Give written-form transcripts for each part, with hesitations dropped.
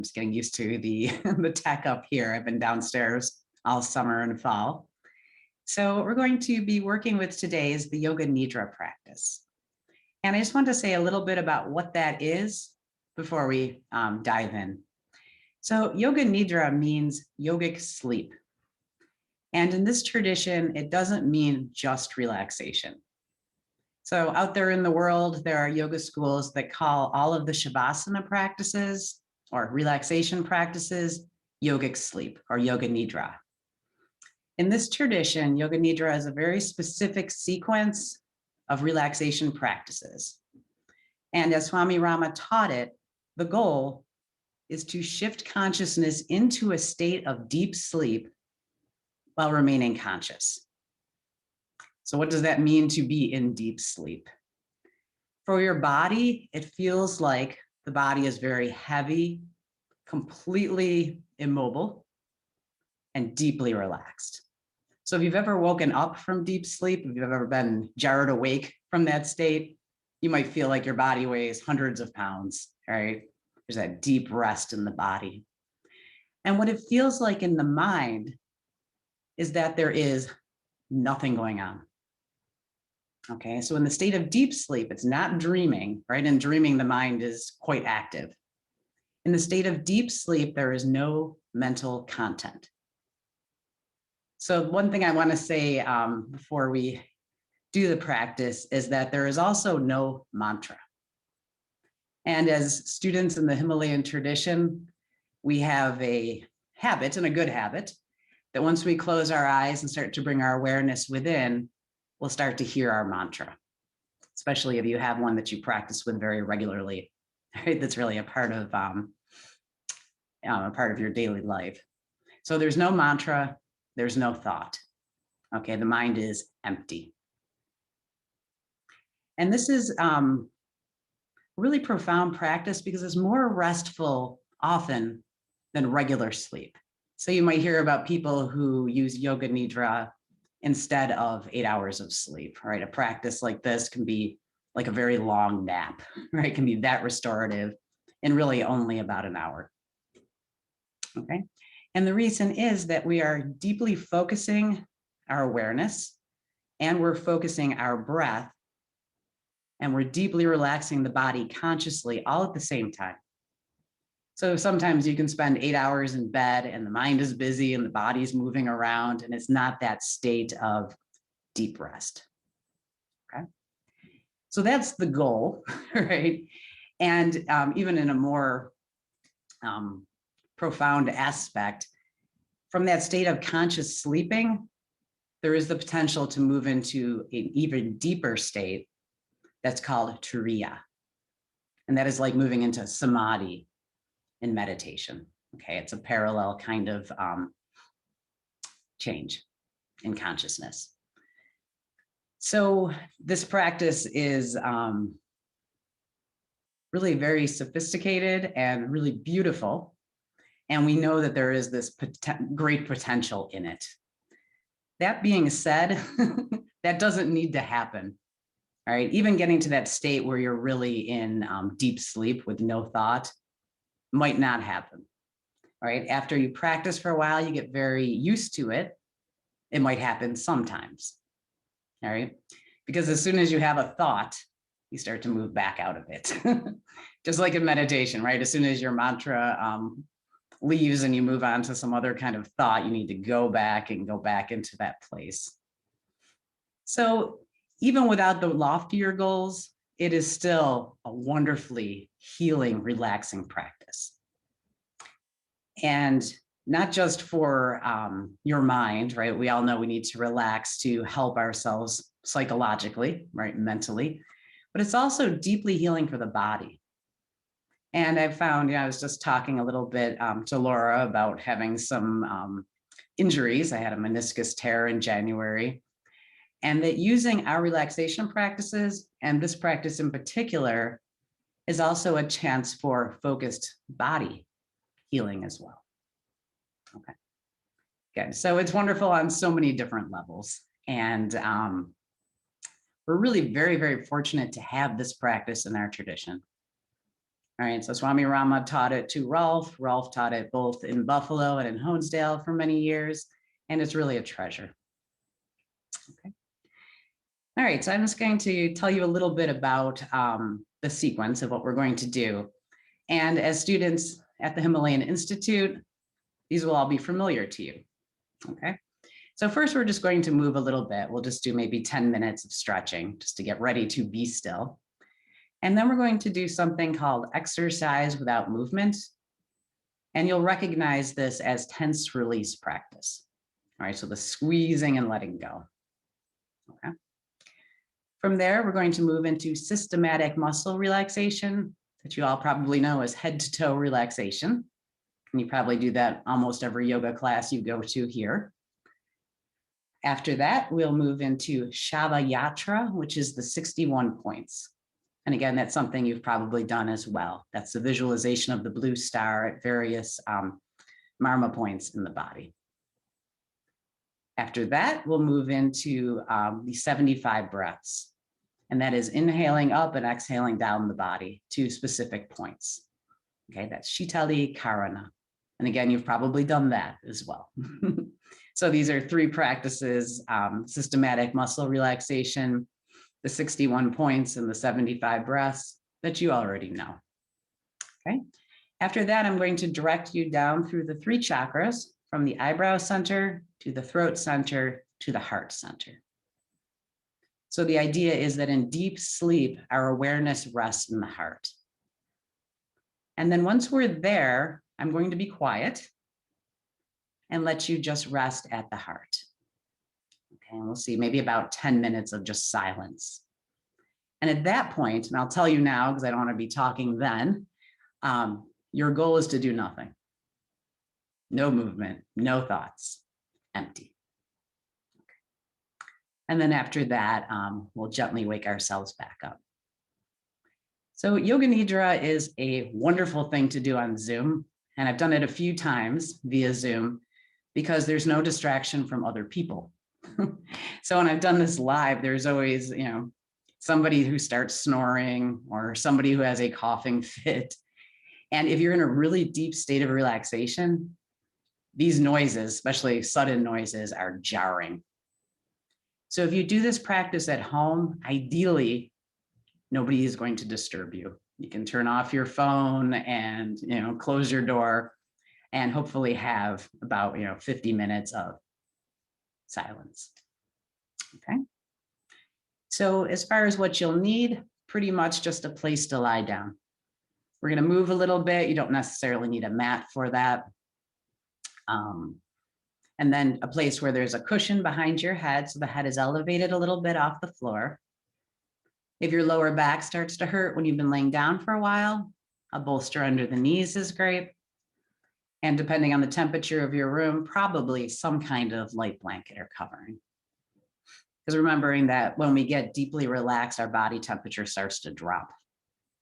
just getting used to the, the tech up here. I've been downstairs all summer and fall. So what we're going to be working with today is the Yoga Nidra practice. And I just want to say a little bit about what that is before we dive in. So Yoga Nidra means yogic sleep. And in this tradition, it doesn't mean just relaxation. So out there in the world, there are yoga schools that call all of the Shavasana practices or relaxation practices yogic sleep or Yoga Nidra. In this tradition, Yoga Nidra is a very specific sequence of relaxation practices. And as Swami Rama taught it, the goal is to shift consciousness into a state of deep sleep while remaining conscious. So what does that mean to be in deep sleep? For your body, it feels like the body is very heavy, completely immobile, and deeply relaxed. So if you've ever woken up from deep sleep, if you've ever been jarred awake from that state, you might feel like your body weighs hundreds of pounds, right? There's that deep rest in the body. And what it feels like in the mind is that there is nothing going on. Okay, so in the state of deep sleep, it's not dreaming, right? In dreaming, the mind is quite active. In the state of deep sleep, there is no mental content. So one thing I want to say before we do the practice is that there is also no mantra. And as students in the Himalayan tradition, we have a habit, and a good habit, that once we close our eyes and start to bring our awareness within, we'll start to hear our mantra, especially if you have one that you practice with very regularly, right? That's really a part of your daily life. So there's no mantra, there's no thought. Okay, the mind is empty. And this is really profound practice because it's more restful often than regular sleep. So you might hear about people who use Yoga Nidra instead of 8 hours of sleep, right? A practice like this can be like a very long nap, right? It can be that restorative in really only about an hour, okay? And the reason is that we are deeply focusing our awareness and we're focusing our breath and we're deeply relaxing the body consciously all at the same time. So sometimes you can spend 8 hours in bed and the mind is busy and the body's moving around and it's not that state of deep rest, okay? So that's the goal, right? And even in a more profound aspect, from that state of conscious sleeping, there is the potential to move into an even deeper state that's called turiya. And that is like moving into samadhi in meditation. Okay, it's a parallel kind of change in consciousness. So this practice is really very sophisticated and really beautiful. And we know that there is this great potential in it. That being said, that doesn't need to happen. All right, even getting to that state where you're really in deep sleep with no thought might not happen. All right, after you practice for a while, you get very used to it. It might happen sometimes. All right, because as soon as you have a thought, you start to move back out of it. Just like in meditation, right? As soon as your mantra leaves and you move on to some other kind of thought, you need to go back into that place. So even without the loftier goals, it is still a wonderfully healing, relaxing practice. And not just for your mind, right? We all know we need to relax to help ourselves psychologically, right? Mentally, but it's also deeply healing for the body. And I found, I was just talking a little bit to Laura about having some injuries. I had a meniscus tear in January, and that using our relaxation practices, and this practice in particular, is also a chance for focused body healing as well. Okay, good. So it's wonderful on so many different levels. And we're really very, very fortunate to have this practice in our tradition. All right, so Swami Rama taught it to Rolf. Rolf taught it both in Buffalo and in Honesdale for many years, and it's really a treasure. Okay. All right, so I'm just going to tell you a little bit about the sequence of what we're going to do. And as students at the Himalayan Institute, these will all be familiar to you. Okay. So first, we're just going to move a little bit. We'll just do maybe 10 minutes of stretching just to get ready to be still. And then we're going to do something called exercise without movement. And you'll recognize this as tense release practice. All right, so the squeezing and letting go. Okay. From there, we're going to move into systematic muscle relaxation that you all probably know as head to toe relaxation. And you probably do that almost every yoga class you go to here. After that, we'll move into Shava Yatra, which is the 61 points. And again, that's something you've probably done as well. That's the visualization of the blue star at various marma points in the body. After that, we'll move into the 75 breaths. And that is inhaling up and exhaling down the body to specific points. Okay, that's Shitali Karana. And again, you've probably done that as well. So these are 3 practices: systematic muscle relaxation, the 61 points, and the 75 breaths that you already know. Okay. After that, I'm going to direct you down through the 3 chakras, from the eyebrow center to the throat center to the heart center. So the idea is that in deep sleep, our awareness rests in the heart. And then once we're there, I'm going to be quiet and let you just rest at the heart. Okay, and we'll see maybe about 10 minutes of just silence. And at that point, and I'll tell you now because I don't want to be talking then, your goal is to do nothing. No movement, no thoughts, empty. Okay. And then after that, we'll gently wake ourselves back up. So Yoga Nidra is a wonderful thing to do on Zoom. And I've done it a few times via Zoom because there's no distraction from other people. So when I've done this live, there's always, somebody who starts snoring or somebody who has a coughing fit. And if you're in a really deep state of relaxation, these noises, especially sudden noises, are jarring. So if you do this practice at home, ideally, nobody is going to disturb you. You can turn off your phone and, close your door and hopefully have about, 50 minutes of silence. Okay. So as far as what you'll need, pretty much just a place to lie down. We're going to move a little bit. You don't necessarily need a mat for that. And then a place where there's a cushion behind your head, so the head is elevated a little bit off the floor. If your lower back starts to hurt when you've been laying down for a while, a bolster under the knees is great. And depending on the temperature of your room, probably some kind of light blanket or covering. Because remembering that when we get deeply relaxed, our body temperature starts to drop.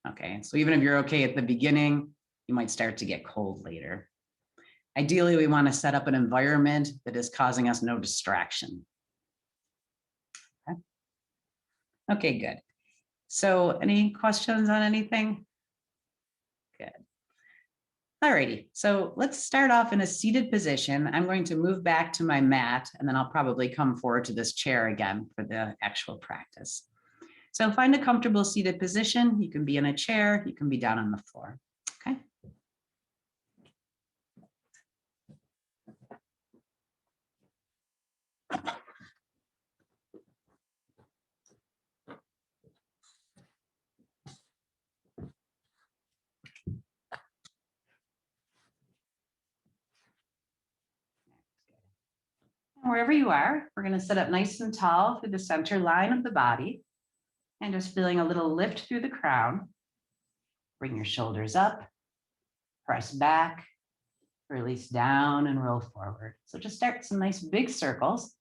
Okay, so even if you're okay at the beginning, you might start to get cold later. Ideally, we want to set up an environment that is causing us no distraction. Okay, good. So any questions on anything? Good. All righty, so let's start off in a seated position. I'm going to move back to my mat, and then I'll probably come forward to this chair again for the actual practice. So find a comfortable seated position. You can be in a chair, you can be down on the floor, okay? Wherever you are, we're going to sit up nice and tall through the center line of the body and just feeling a little lift through the crown. Bring your shoulders up, press back, release down and roll forward. So just start some nice big circles.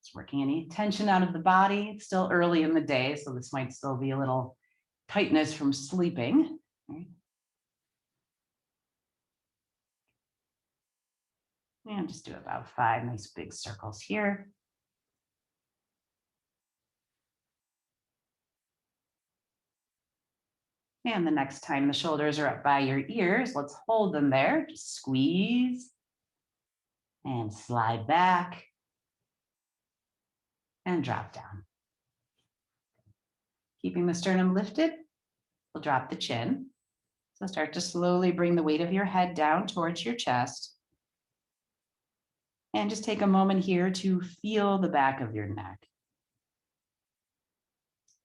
It's working any tension out of the body. It's still early in the day, so this might still be a little tightness from sleeping. Right. And just do about 5 nice big circles here. And the next time the shoulders are up by your ears, let's hold them there. Just squeeze and slide back and drop down. Keeping the sternum lifted, we'll drop the chin. So start to slowly bring the weight of your head down towards your chest. And just take a moment here to feel the back of your neck.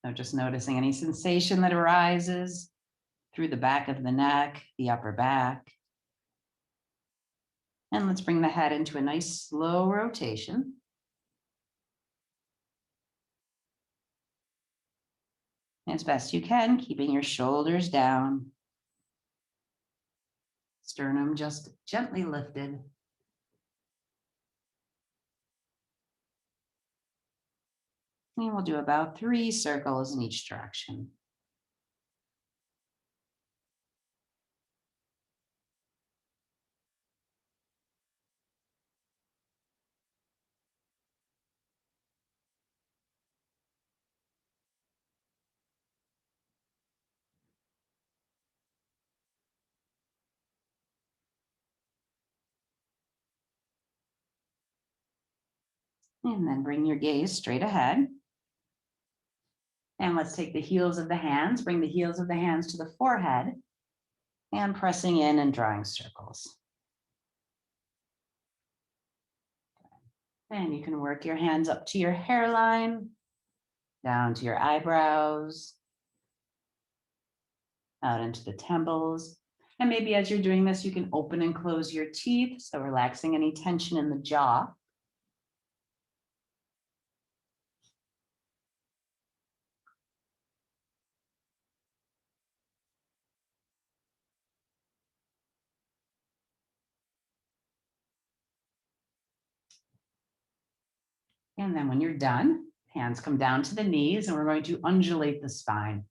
So just noticing any sensation that arises through the back of the neck, the upper back. And let's bring the head into a nice slow rotation. As best you can, keeping your shoulders down. Sternum just gently lifted. And we'll do about 3 circles in each direction. And then bring your gaze straight ahead. And let's take the heels of the hands, bring the heels of the hands to the forehead and pressing in and drawing circles. And you can work your hands up to your hairline, down to your eyebrows, out into the temples. And maybe as you're doing this, you can open and close your teeth, so relaxing any tension in the jaw. And then when you're done, hands come down to the knees and we're going to undulate the spine.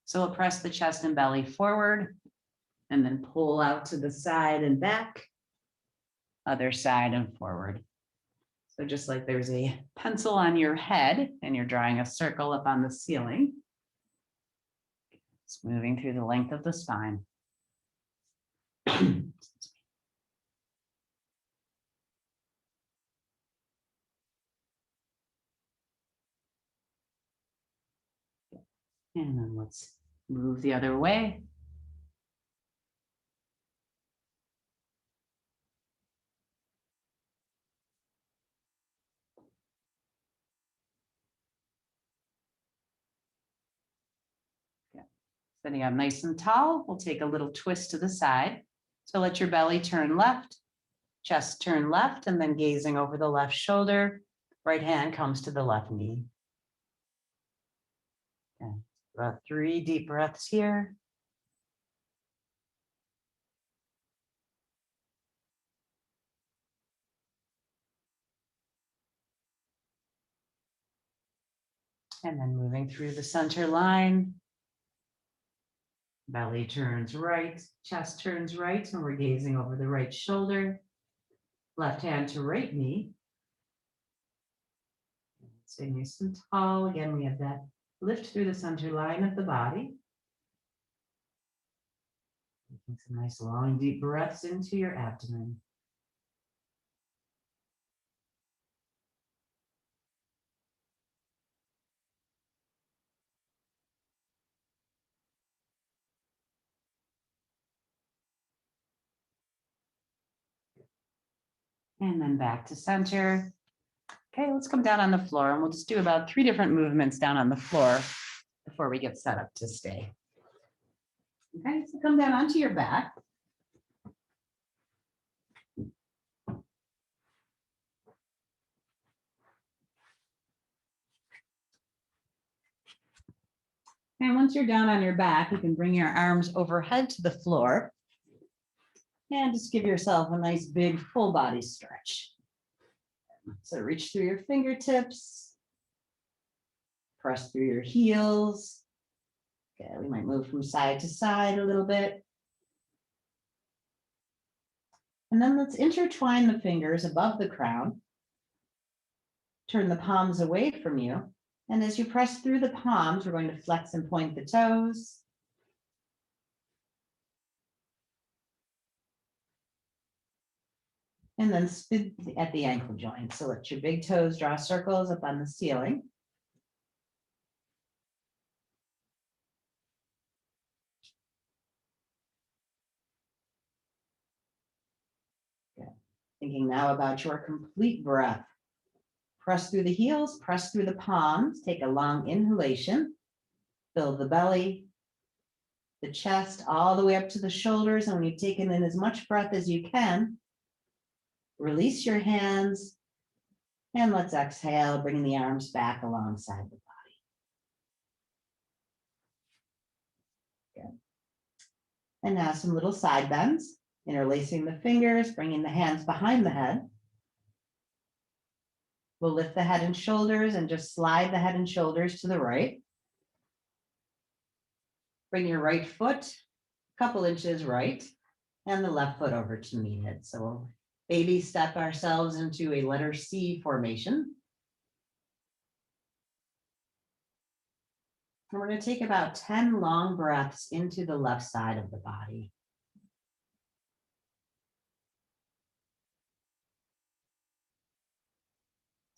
So we'll press the chest and belly forward and then pull out to the side and back, other side and forward. So just like there's a pencil on your head and you're drawing a circle up on the ceiling, it's moving through the length of the spine. And then let's move the other way. Yeah. Sitting up nice and tall, we'll take a little twist to the side. So let your belly turn left, chest turn left, and then gazing over the left shoulder, right hand comes to the left knee. Okay. About 3 deep breaths here. And then moving through the center line. Belly turns right, chest turns right, and we're gazing over the right shoulder. Left hand to right knee. Stay nice and tall. Again, we have that lift through the center line of the body. Taking some nice long deep breaths into your abdomen. And then back to center. Okay, let's come down on the floor and we'll just do about 3 different movements down on the floor before we get set up to stay. Okay, so come down onto your back. And once you're down on your back, you can bring your arms overhead to the floor and just give yourself a nice big full body stretch. So reach through your fingertips, press through your heels. Okay, we might move from side to side a little bit. And then let's intertwine the fingers above the crown. Turn the palms away from you. And as you press through the palms, we're going to flex and point the toes. And then spin at the ankle joint. So let your big toes draw circles up on the ceiling. Good. Thinking now about your complete breath. Press through the heels, press through the palms, take a long inhalation, fill the belly, the chest, all the way up to the shoulders. And when you've taken in as much breath as you can, release your hands, and let's exhale, bringing the arms back alongside the body. Good. And now some little side bends, interlacing the fingers, bringing the hands behind the head. We'll lift the head and shoulders and just slide the head and shoulders to the right. Bring your right foot a couple inches right and the left foot over to meet it. So we'll baby step ourselves into a letter C formation. And we're going to take about 10 long breaths into the left side of the body.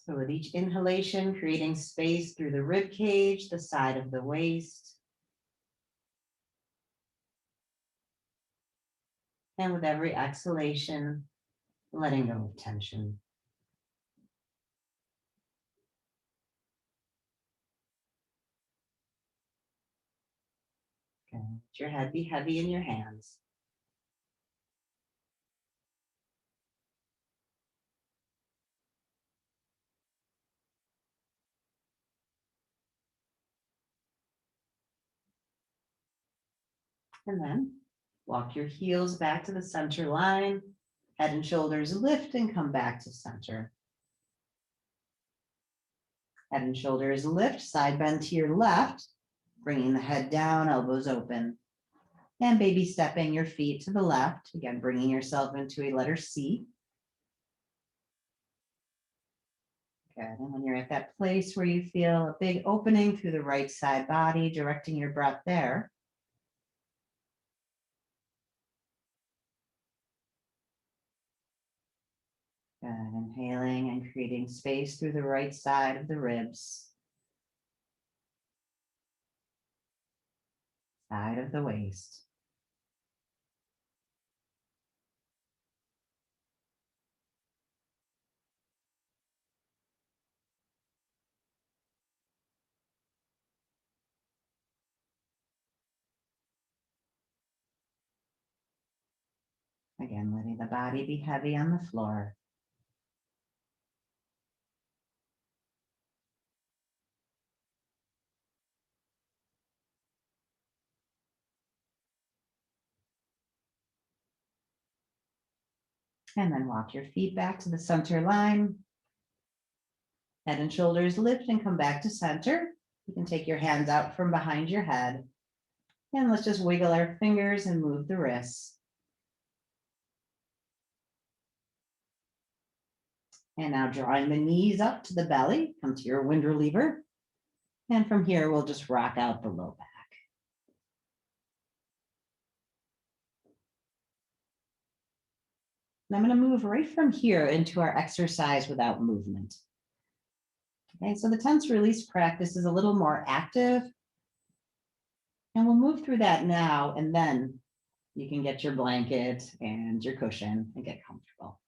So with each inhalation, creating space through the rib cage, the side of the waist. And with every exhalation, letting go of tension. Okay. Let your head be heavy in your hands. And then walk your heels back to the center line. Head and shoulders lift and come back to center. Head and shoulders lift, side bend to your left, bringing the head down, elbows open. And baby stepping your feet to the left, again, bringing yourself into a letter C. Good. And when you're at that place where you feel a big opening through the right side body, directing your breath there. Good. Inhaling and creating space through the right side of the ribs, side of the waist. Again, letting the body be heavy on the floor. And then walk your feet back to the center line. Head and shoulders lift and come back to center. You can take your hands out from behind your head. And let's just wiggle our fingers and move the wrists. And now drawing the knees up to the belly, come to your wind reliever. And from here, we'll just rock out the low back. And I'm going to move right from here into our exercise without movement. Okay, so the tense release practice is a little more active. And we'll move through that now, and then you can get your blanket and your cushion and get comfortable.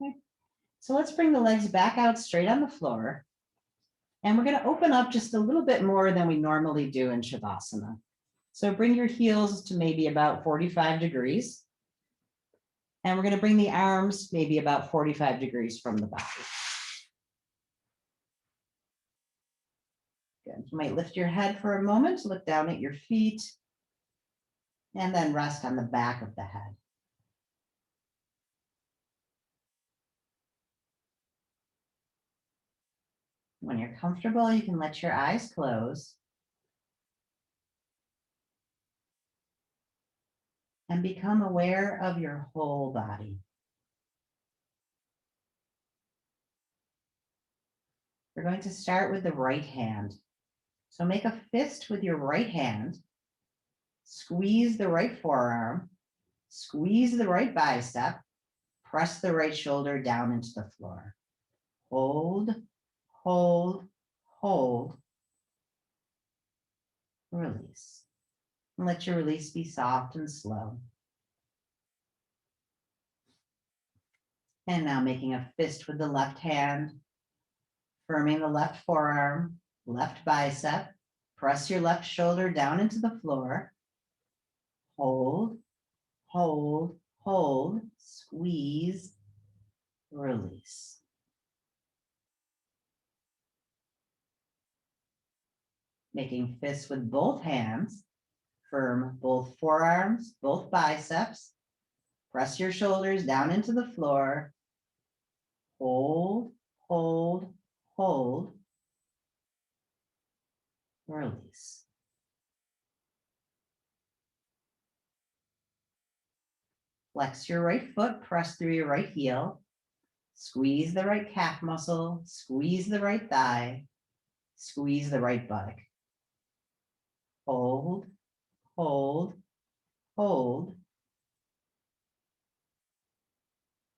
Okay, so let's bring the legs back out straight on the floor. And we're going to open up just a little bit more than we normally do in Shavasana. So bring your heels to maybe about 45 degrees. And we're going to bring the arms maybe about 45 degrees from the body. Good. You might lift your head for a moment, look down at your feet, and then rest on the back of the head. When you're comfortable, you can let your eyes close and become aware of your whole body. We're going to start with the right hand. So make a fist with your right hand, squeeze the right forearm, squeeze the right bicep, Press the right shoulder down into the floor. Hold, hold, hold. Release. And let your release be soft and slow. And now making a fist with the left hand, firming the left forearm, left bicep. Press your left shoulder down into the floor. Hold, hold, hold. Squeeze, release. Making fists with both hands. Firm both forearms, both biceps. Press your shoulders down into the floor. Hold, hold, hold. Release. Flex your right foot, press through your right heel. Squeeze the right calf muscle, squeeze the right thigh, squeeze the right buttock. Hold, hold, hold.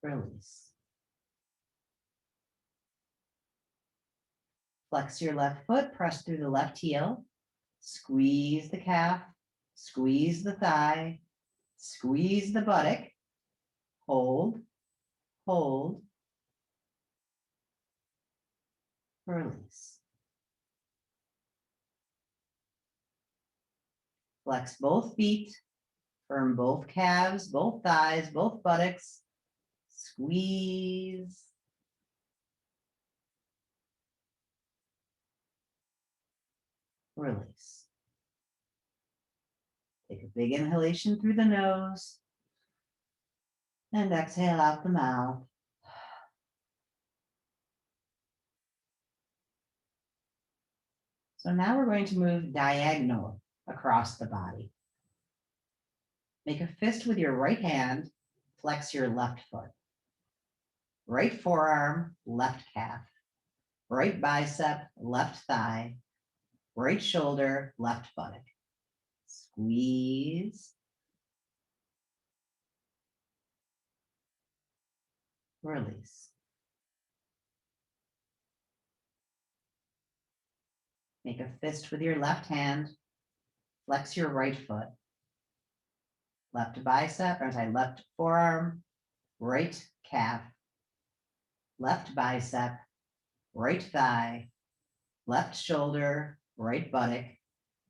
Release. Flex your left foot, press through the left heel. Squeeze the calf, squeeze the thigh, squeeze the buttock. Hold, hold. Release. Flex both feet, firm both calves, both thighs, both buttocks. Squeeze. Release. Take a big inhalation through the nose and exhale out the mouth. So now we're going to move diagonal across the body. Make a fist with your right hand, flex your left foot. Right forearm, left calf. Right bicep, left thigh. Right shoulder, left buttock. Squeeze. Release. Make a fist with your left hand, flex your right foot. Left bicep, left forearm, right calf, left bicep, right thigh, left shoulder, right buttock.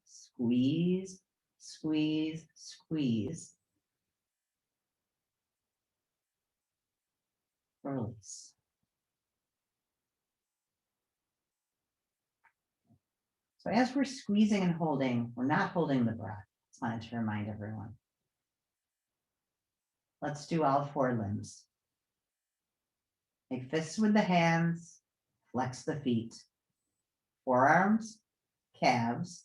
Squeeze, squeeze, squeeze. Release. So as we're squeezing and holding, we're not holding the breath. Just wanted to remind everyone. Let's do all four limbs. Make fists with the hands, flex the feet. Forearms, calves,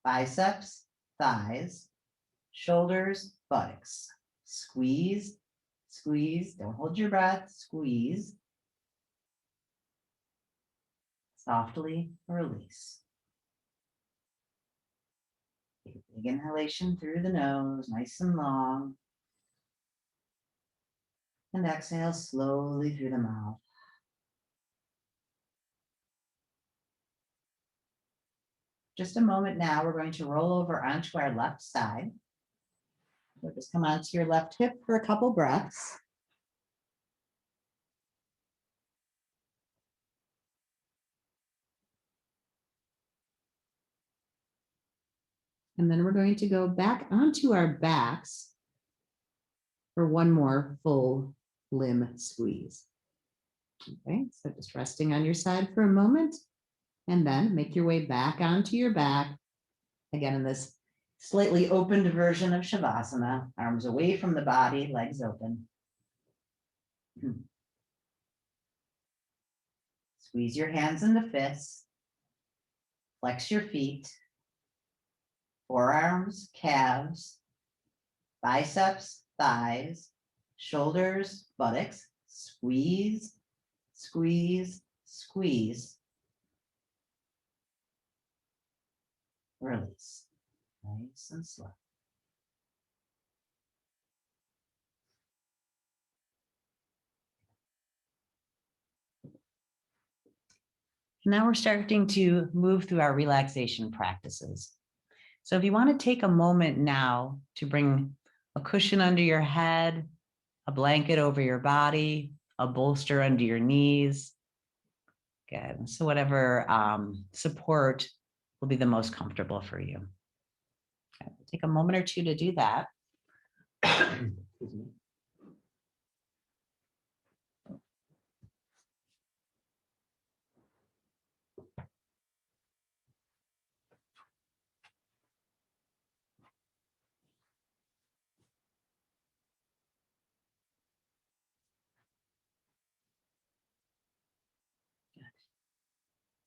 biceps, thighs, shoulders, buttocks. Squeeze, squeeze. Don't hold your breath. Squeeze. Softly release. Take a big inhalation through the nose, nice and long. And exhale slowly through the mouth. Just a moment now, we're going to roll over onto our left side. So just come onto your left hip for a couple breaths. And then we're going to go back onto our backs for one more full limb squeeze. Okay, so just resting on your side for a moment, and then make your way back onto your back. Again, in this slightly opened version of Shavasana, arms away from the body, legs open. Squeeze your hands into fists. Flex your feet. Forearms, calves, biceps, thighs, shoulders, buttocks. Squeeze, squeeze, squeeze. Release. Nice and slow. Now we're starting to move through our relaxation practices. So if you want to take a moment now to bring a cushion under your head, a blanket over your body, a bolster under your knees. Good. So whatever support will be the most comfortable for you. Okay. Take a moment or two to do that. Excuse me.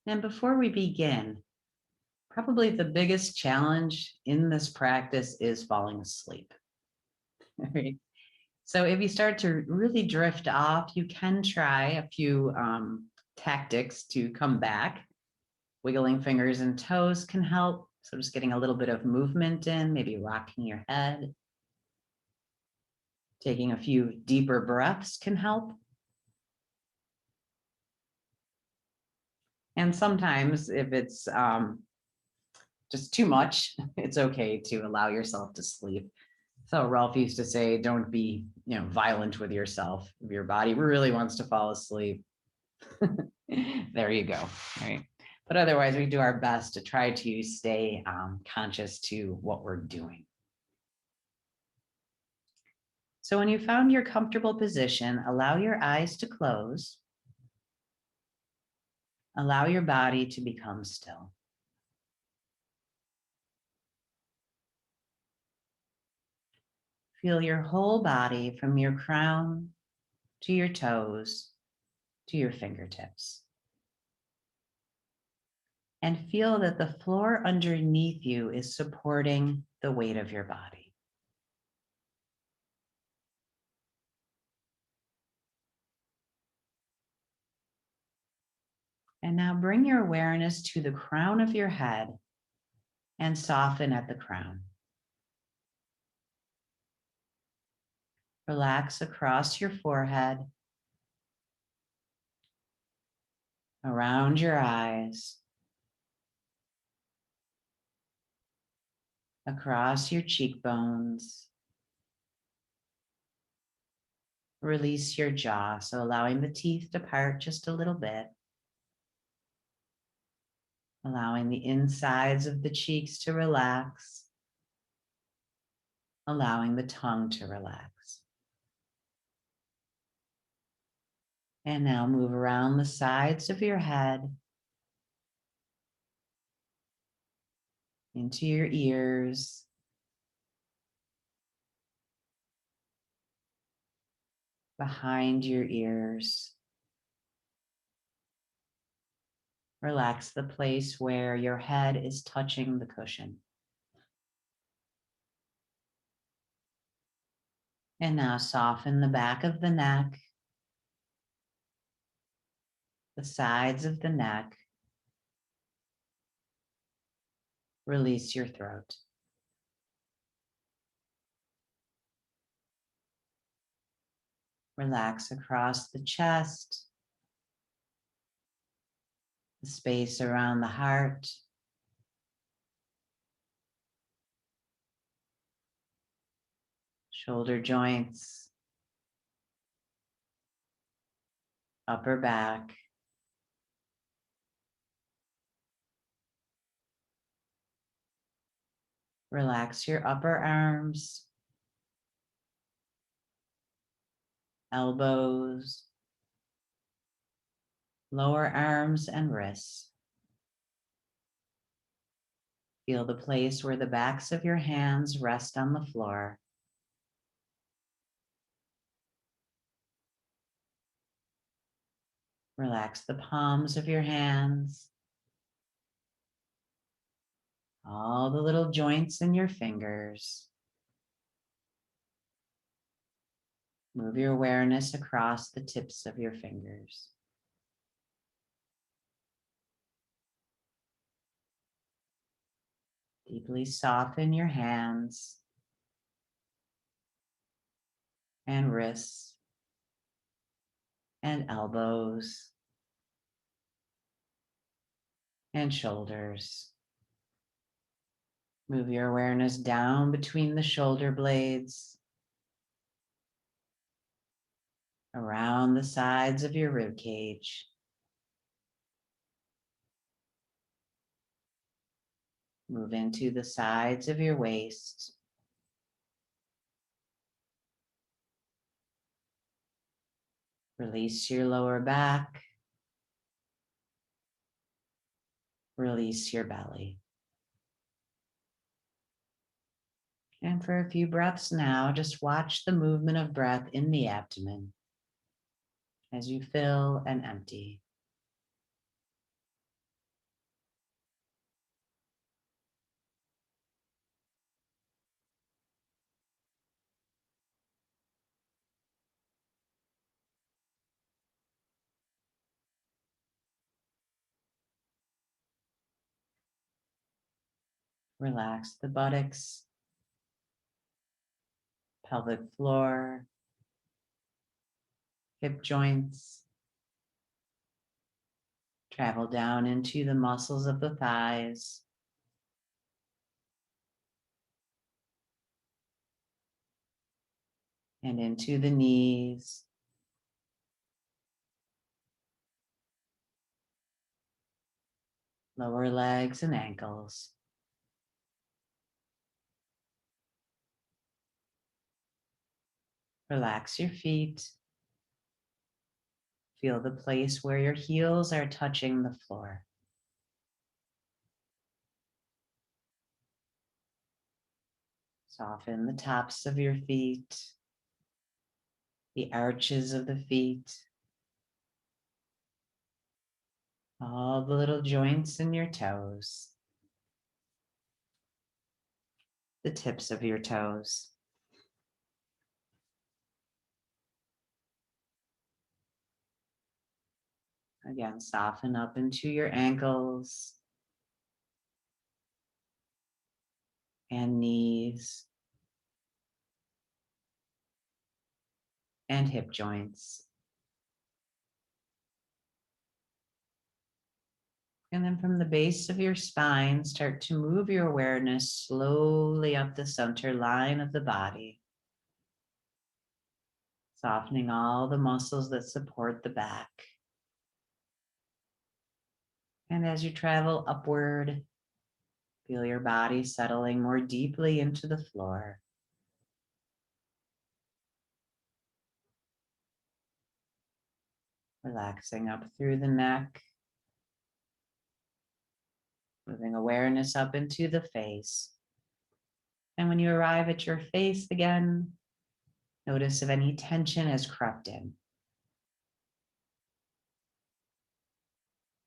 And before we begin, probably the biggest challenge in this practice is falling asleep. Right? So if you start to really drift off, you can try a few tactics to come back. Wiggling fingers and toes can help. So just getting a little bit of movement in, maybe rocking your head. Taking a few deeper breaths can help. And sometimes if it's just too much, it's okay to allow yourself to sleep. So Ralph used to say, don't be, violent with yourself. If your body really wants to fall asleep, there you go. All right. But otherwise, we do our best to try to stay conscious to what we're doing. So when you found your comfortable position, allow your eyes to close. Allow your body to become still. Feel your whole body from your crown to your toes to your fingertips. And feel that the floor underneath you is supporting the weight of your body. And now bring your awareness to the crown of your head and soften at the crown. Relax across your forehead, around your eyes, across your cheekbones. Release your jaw, so allowing the teeth to part just a little bit. Allowing the insides of the cheeks to relax. Allowing the tongue to relax. And now move around the sides of your head, into your ears, behind your ears. Relax the place where your head is touching the cushion. And now soften the back of the neck, the sides of the neck. Release your throat. Relax across the chest, the space around the heart. Shoulder joints, upper back. Relax your upper arms, elbows, lower arms and wrists. Feel the place where the backs of your hands rest on the floor. Relax the palms of your hands, all the little joints in your fingers. Move your awareness across the tips of your fingers. Deeply soften your hands and wrists and elbows and shoulders. Move your awareness down between the shoulder blades, around the sides of your rib cage. Move into the sides of your waist. Release your lower back. Release your belly. And for a few breaths now, just watch the movement of breath in the abdomen as you fill and empty. Relax the buttocks, pelvic floor, hip joints. Travel down into the muscles of the thighs. And into the knees. Lower legs and ankles. Relax your feet. Feel the place where your heels are touching the floor. Soften the tops of your feet, the arches of the feet, all the little joints in your toes, the tips of your toes. Again, soften up into your ankles and knees and hip joints. And then from the base of your spine, start to move your awareness slowly up the center line of the body, softening all the muscles that support the back. And as you travel upward, feel your body settling more deeply into the floor. Relaxing up through the neck, moving awareness up into the face. And when you arrive at your face again, notice if any tension has crept in.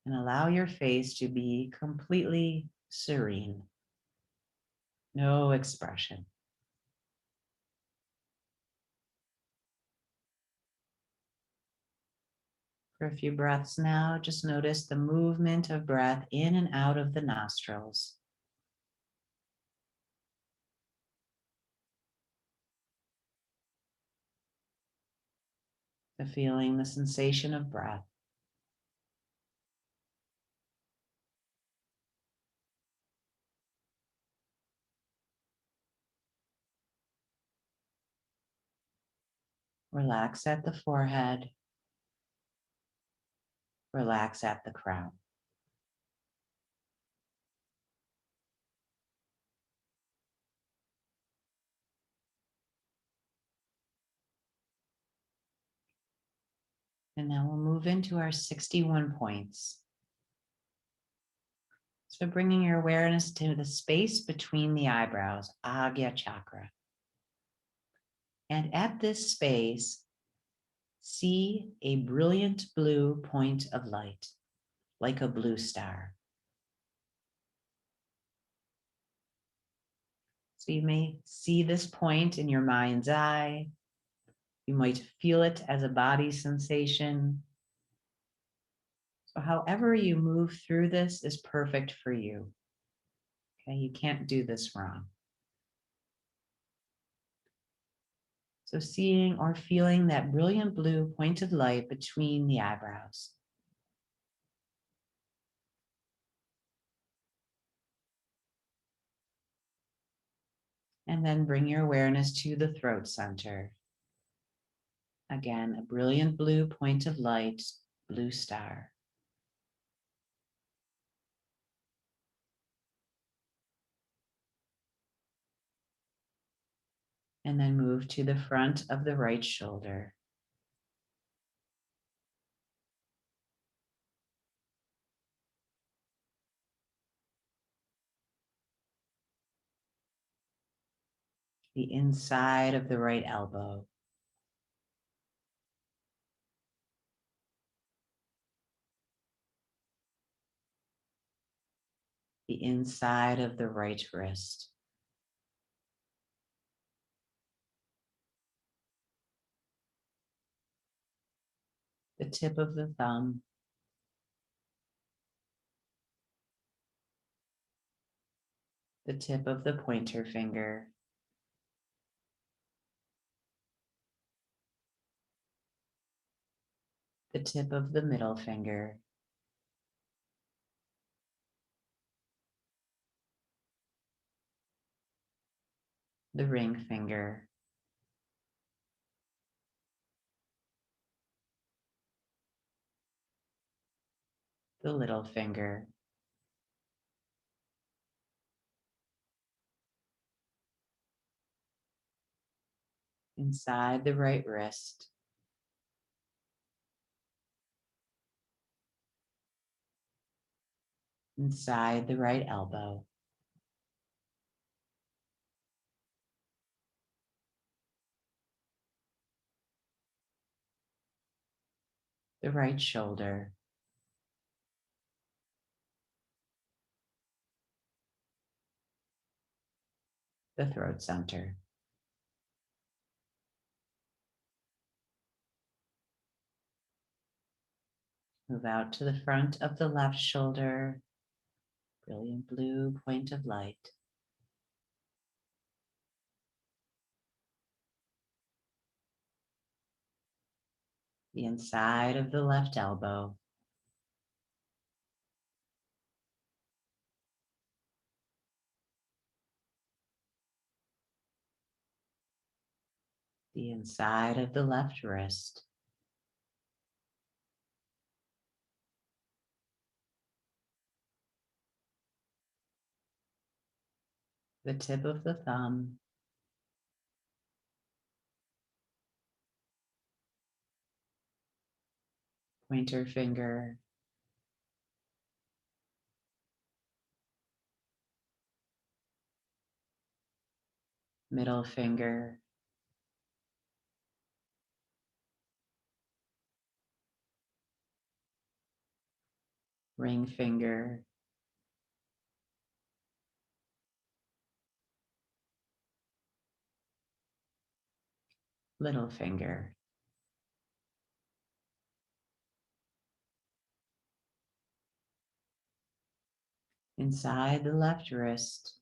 And allow your face to be completely serene. No expression. For a few breaths now, just notice the movement of breath in and out of the nostrils. The feeling, the sensation of breath. Relax at the forehead. Relax at the crown. And now we'll move into our 61 points. So bringing your awareness to the space between the eyebrows, Agya Chakra. And at this space, see a brilliant blue point of light, like a blue star. So you may see this point in your mind's eye. You might feel it as a body sensation. So however you move through this is perfect for you. Okay, you can't do this wrong. So seeing or feeling that brilliant blue point of light between the eyebrows. And then bring your awareness to the throat center. Again, a brilliant blue point of light, blue star. And then move to the front of the right shoulder. The inside of the right elbow. The inside of the right wrist. The tip of the thumb. The tip of the pointer finger. The tip of the middle finger. The ring finger. The little finger. Inside the right wrist. Inside the right elbow. The right shoulder. The throat center. Move out to the front of the left shoulder. Brilliant blue point of light. The inside of the left elbow. The inside of the left wrist. The tip of the thumb. Pointer finger. Middle finger. Ring finger. Little finger. Inside the left wrist.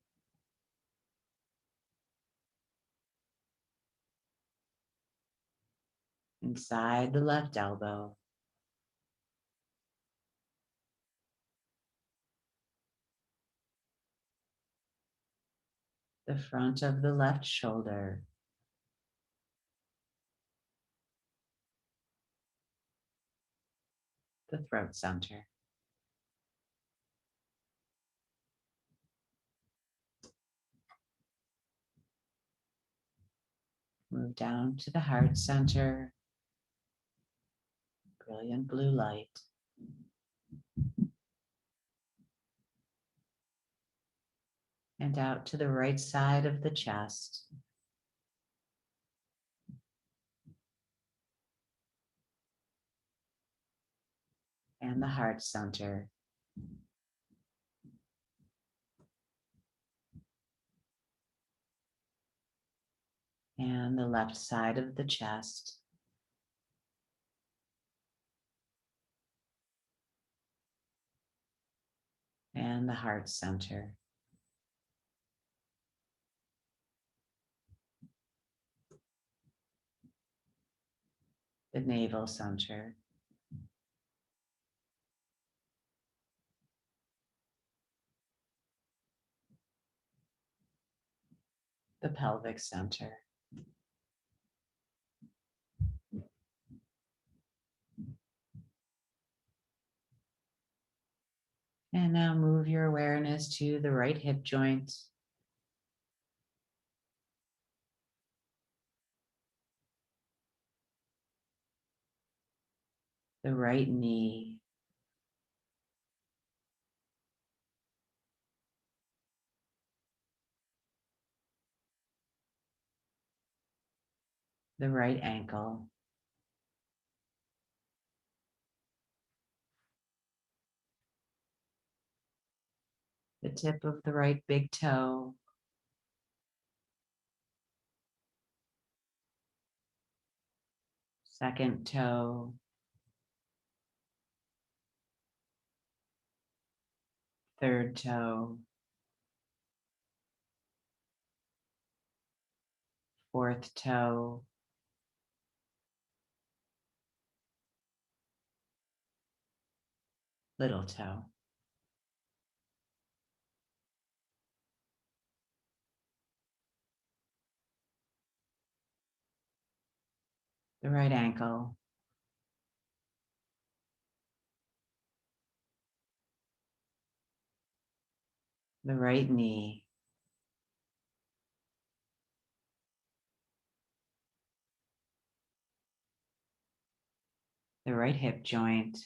Inside the left elbow. The front of the left shoulder. The throat center. Move down to the heart center. Brilliant blue light. And out to the right side of the chest. And the heart center. And the left side of the chest. And the heart center. The navel center. the pelvic center. And now move your awareness to the right hip joint. The right knee. The right ankle. The tip of the right big toe. Second toe. Third toe. Fourth toe. Little toe. The right ankle. The right knee. The right hip joint.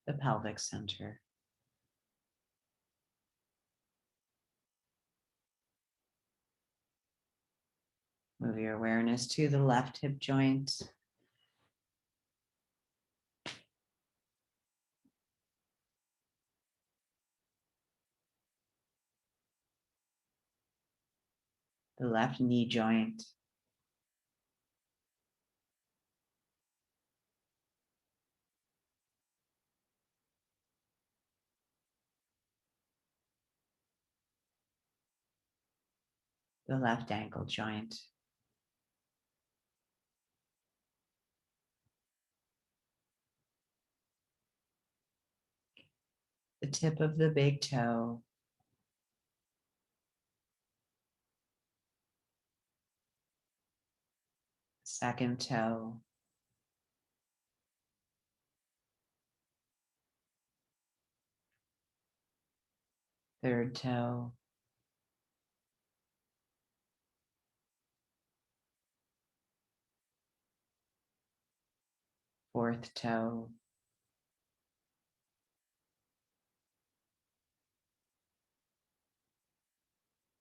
The pelvic center. Move your awareness to the left hip joint. The left knee joint. The left ankle joint. The tip of the big toe. Second toe. Third toe. Fourth toe.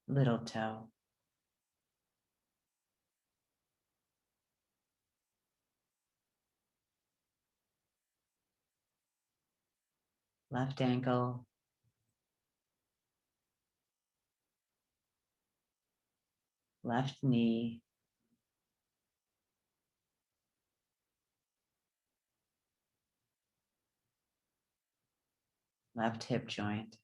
Little toe. Left ankle. Left knee. Left hip joint.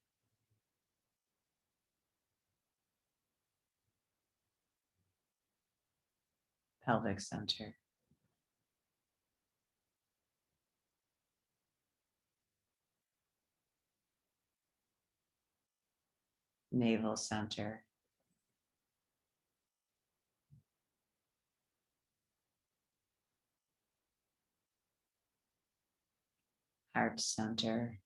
Pelvic center. Navel center. Heart center.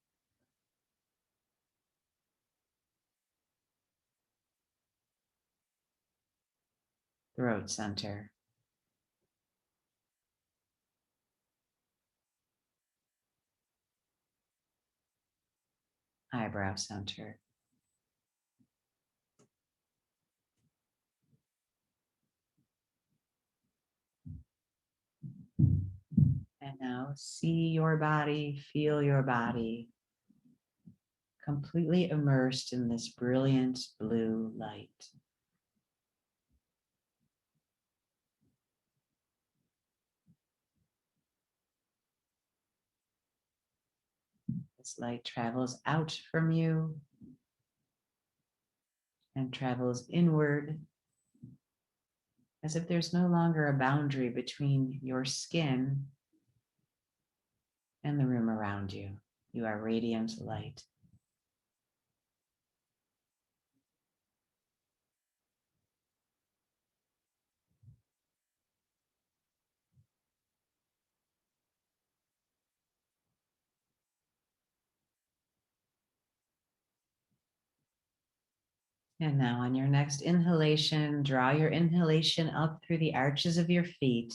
Throat center. Eyebrow center. And now see your body, feel your body completely immersed in this brilliant blue light. This light travels out from you and travels inward as if there's no longer a boundary between your skin and the room around you. You are radiant light. And now on your next inhalation, draw your inhalation up through the arches of your feet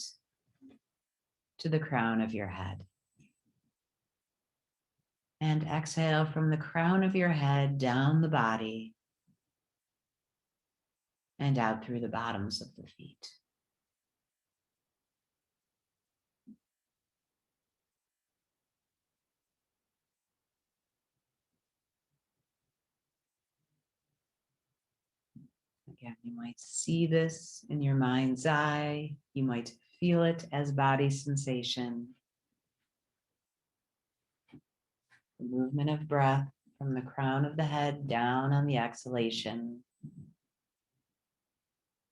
to the crown of your head. And exhale from the crown of your head down the body and out through the bottoms of the feet. Again, you might see this in your mind's eye. You might feel it as body sensation. The movement of breath from the crown of the head down on the exhalation.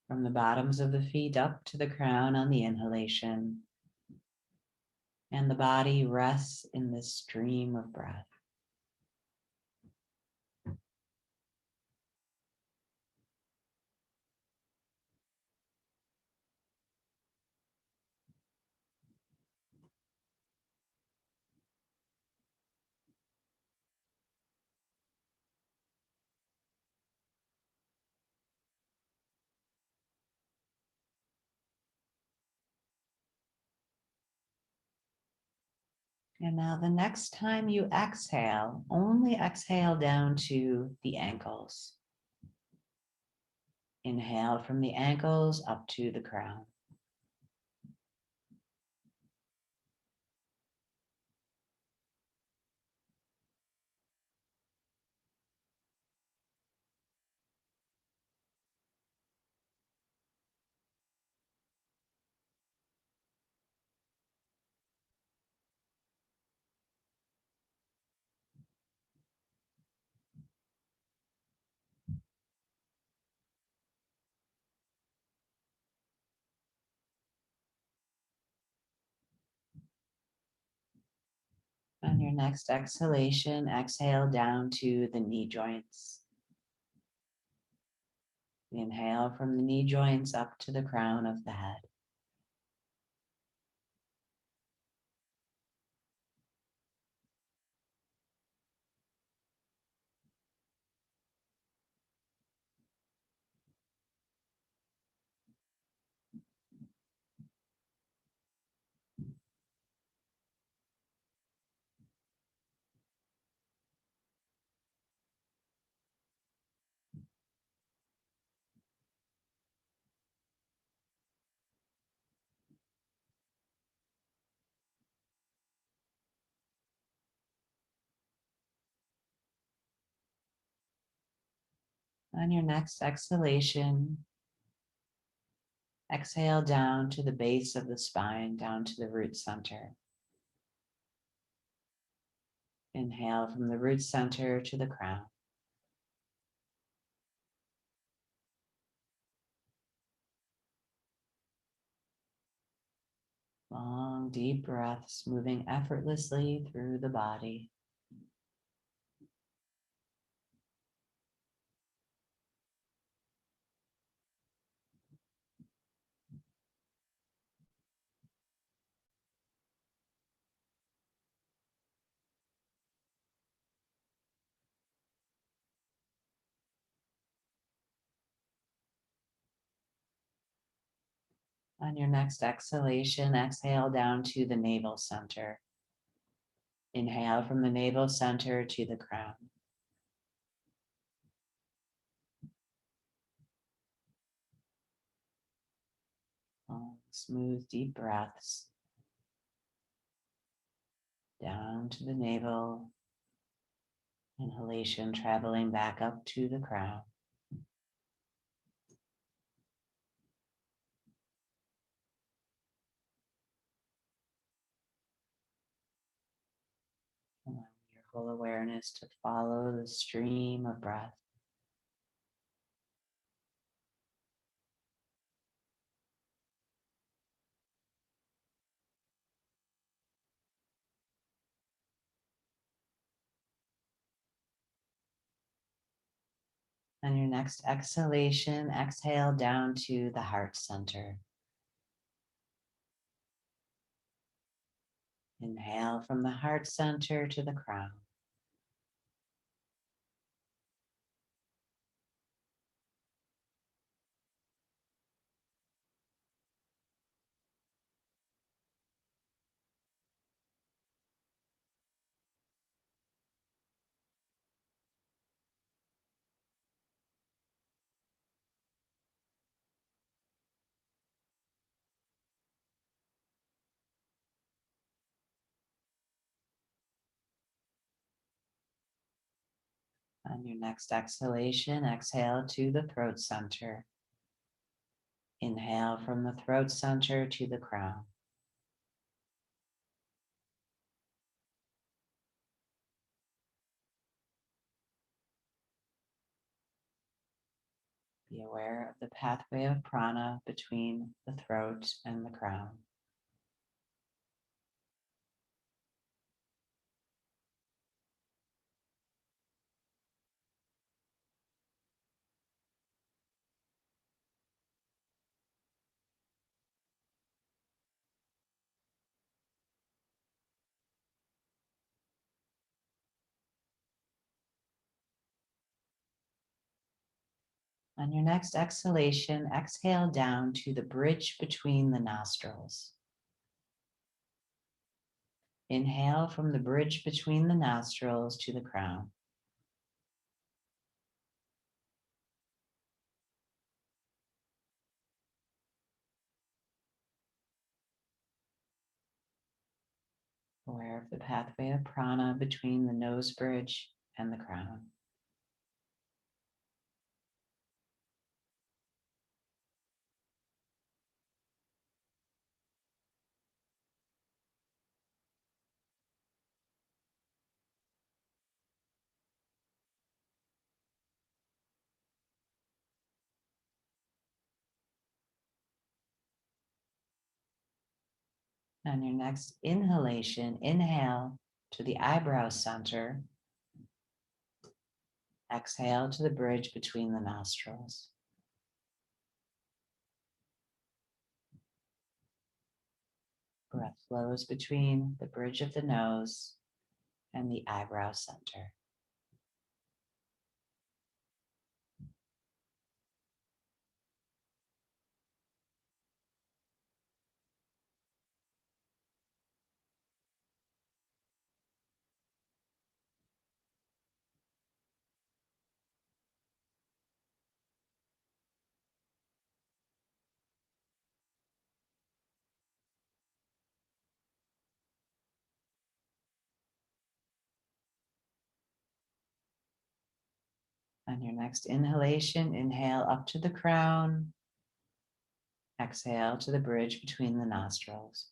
From the bottoms of the feet up to the crown on the inhalation. And the body rests in this stream of breath. And now the next time you exhale, only exhale down to the ankles. Inhale from the ankles up to the crown. On your next exhalation, exhale down to the knee joints. Inhale from the knee joints up to the crown of the head. On your next exhalation, exhale down to the base of the spine, down to the root center. Inhale from the root center to the crown. Long, deep breaths moving effortlessly through the body. On your next exhalation, exhale down to the navel center. Inhale from the navel center to the crown. Long, smooth, deep breaths down to the navel. Inhalation traveling back up to the crown. Allowing your whole awareness to follow the stream of breath. On your next exhalation, exhale down to the heart center. Inhale from the heart center to the crown. On your next exhalation, exhale to the throat center. Inhale from the throat center to the crown. Be aware of the pathway of prana between the throat and the crown. On your next exhalation, exhale down to the bridge between the nostrils. Inhale from the bridge between the nostrils to the crown. Aware of the pathway of prana between the nose bridge and the crown. On your next inhalation, inhale to the eyebrow center. Exhale to the bridge between the nostrils. Breath flows between the bridge of the nose and the eyebrow center. On your next inhalation, inhale up to the crown. Exhale to the bridge between the nostrils.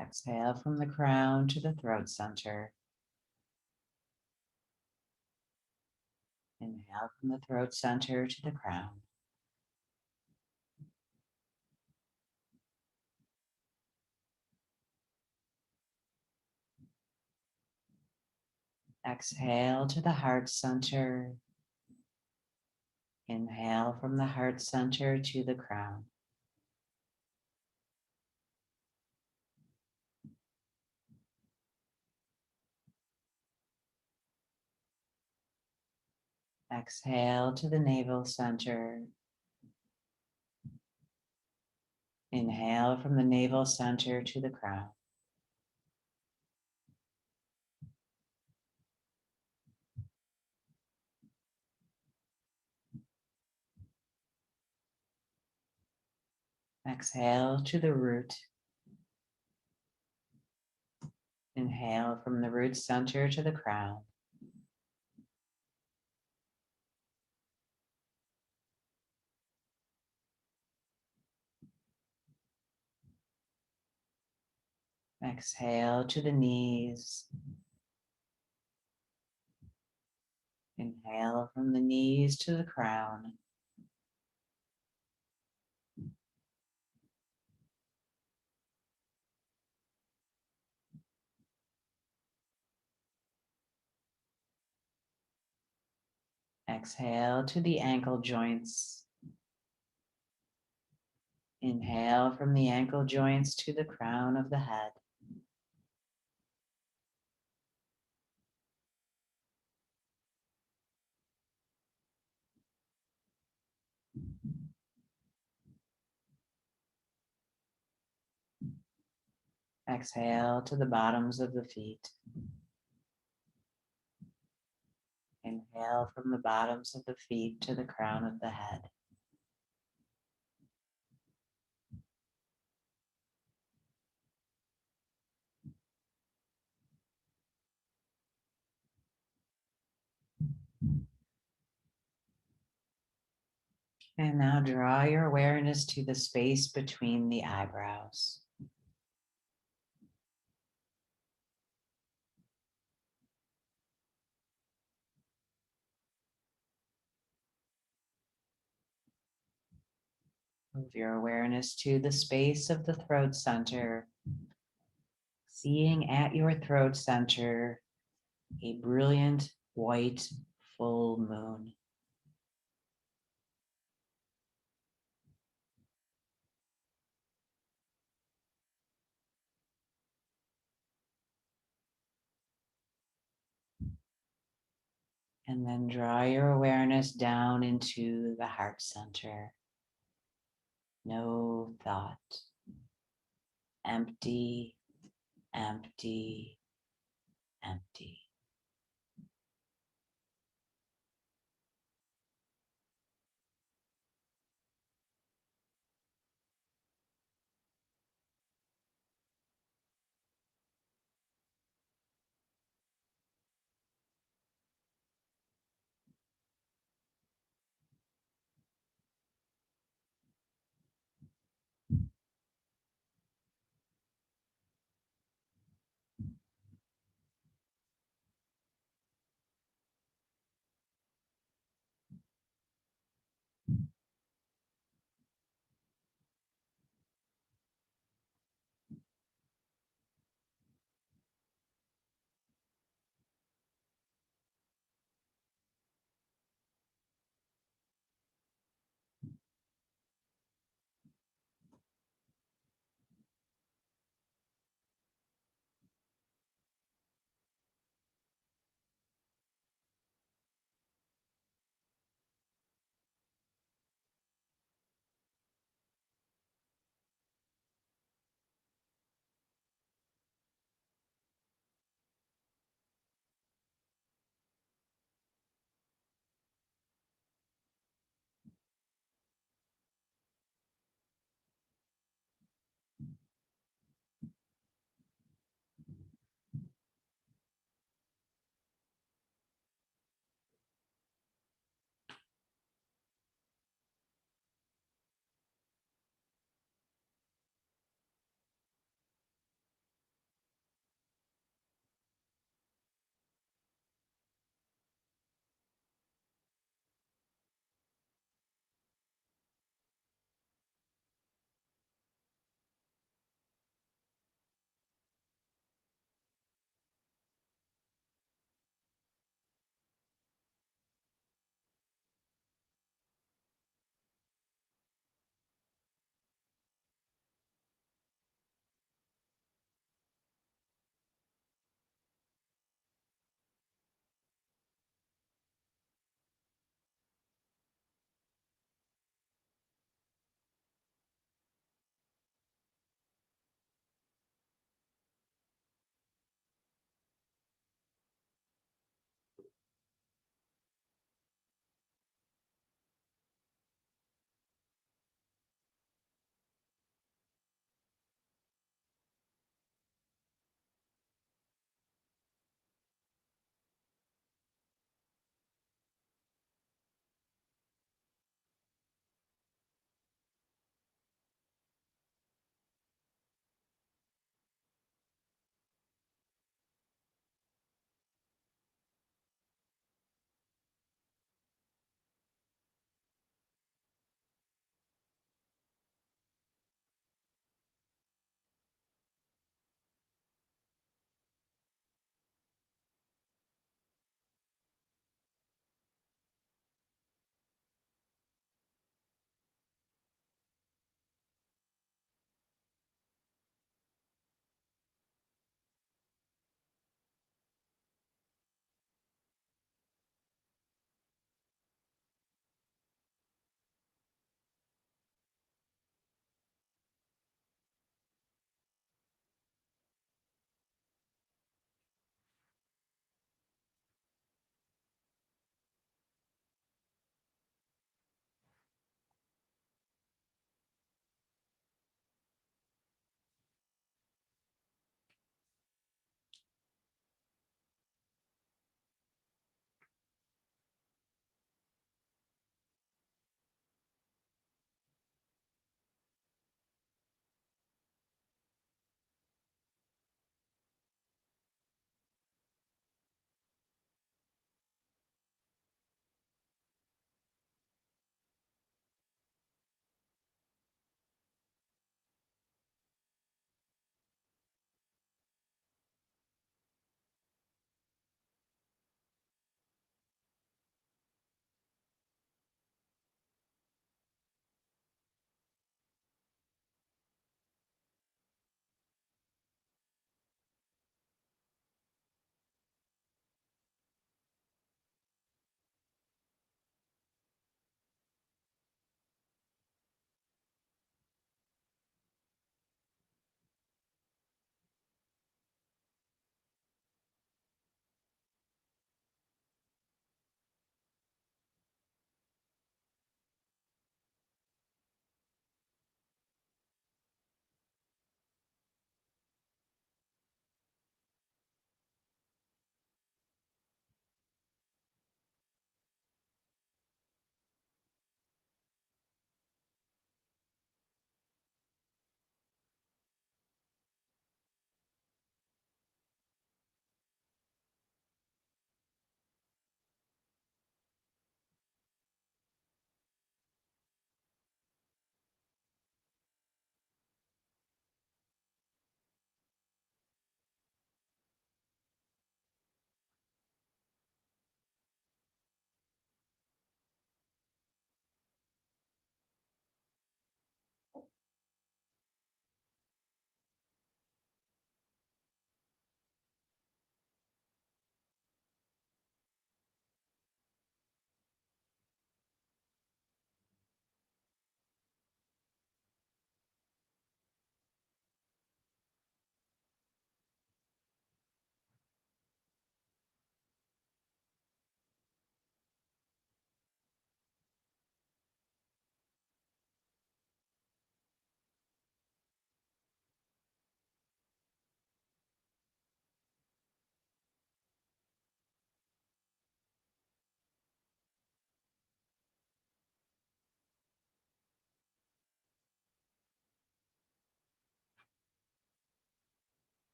Exhale from the crown to the throat center. Inhale from the throat center to the crown. Exhale to the heart center. Inhale from the heart center to the crown. Exhale to the navel center. Inhale from the navel center to the crown. Exhale to the root. Inhale from the root center to the crown. Exhale to the knees. Inhale from the knees to the crown. Exhale to the ankle joints. Inhale from the ankle joints to the crown of the head. Exhale to the bottoms of the feet. Inhale from the bottoms of the feet to the crown of the head. And now draw your awareness to the space between the eyebrows. Move your awareness to the space of the throat center, seeing at your throat center a brilliant white full moon. And then draw your awareness down into the heart center. No thought. Empty, empty, empty.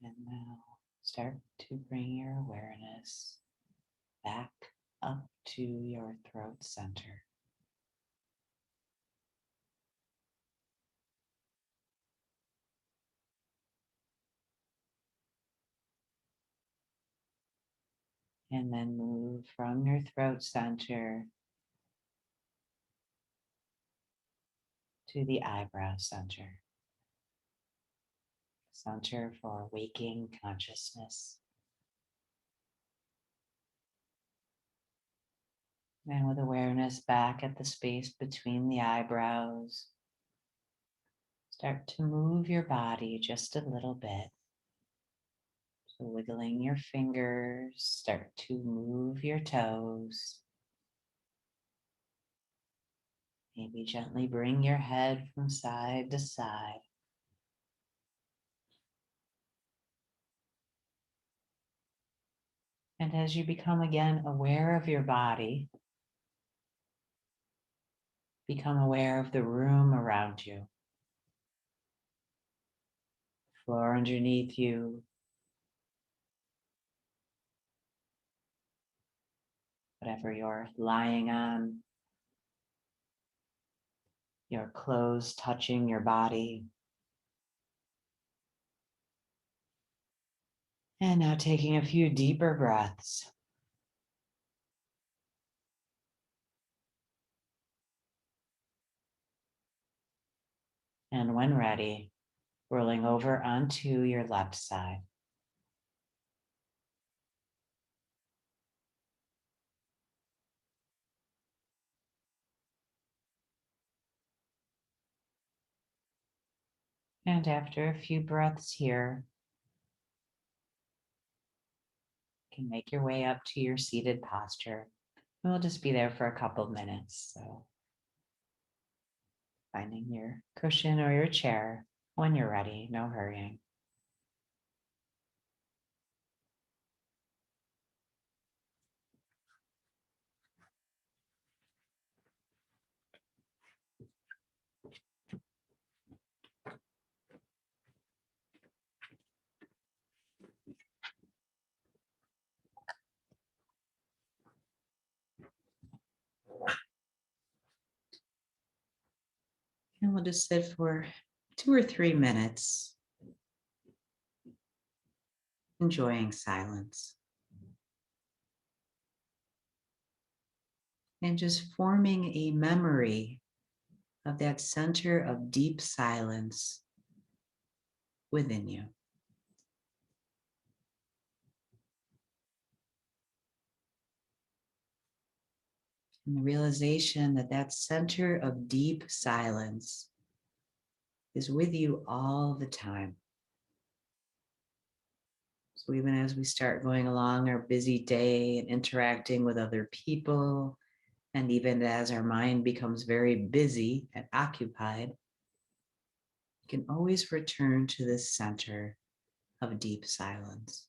And now start to bring your awareness back up to your throat center. And then move from your throat center to the eyebrow center, center for waking consciousness. And with awareness back at the space between the eyebrows, start to move your body just a little bit. So wiggling your fingers, start to move your toes. Maybe gently bring your head from side to side. And as you become again aware of your body, become aware of the room around you, floor underneath you, whatever you're lying on, your clothes touching your body. And now taking a few deeper breaths. And when ready, rolling over onto your left side. And after a few breaths here, you can make your way up to your seated posture. And we'll just be there for a couple minutes. So finding your cushion or your chair when you're ready, no hurrying. And we'll just sit for 2 or 3 minutes, enjoying silence. And just forming a memory of that center of deep silence within you. And the realization that that center of deep silence is with you all the time. So even as we start going along our busy day and interacting with other people, and even as our mind becomes very busy and occupied, you can always return to this center of deep silence.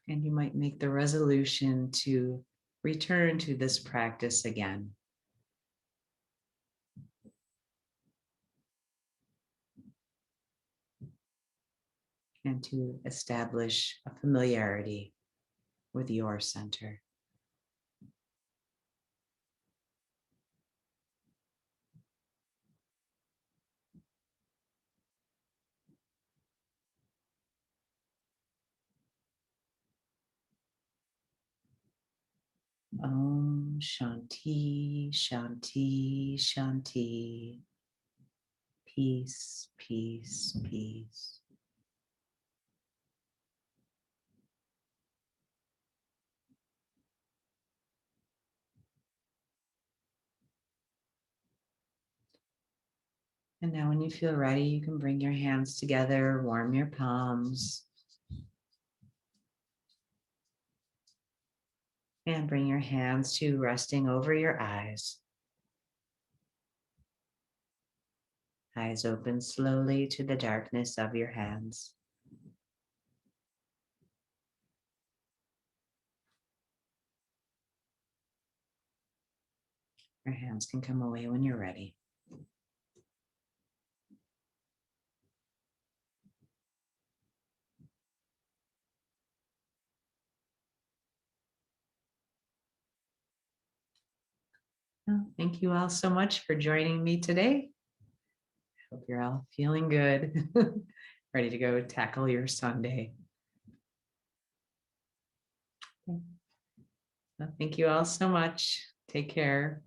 And you might make the resolution to return to this practice again. And to establish a familiarity with your center. Om Shanti, Shanti, Shanti. Peace, peace, peace. And now when you feel ready, you can bring your hands together, warm your palms. And bring your hands to resting over your eyes. Eyes open slowly to the darkness of your hands. Your hands can come away when you're ready. Well, thank you all so much for joining me today. Hope you're all feeling good, ready to go tackle your Sunday. Well, thank you all so much. Take care.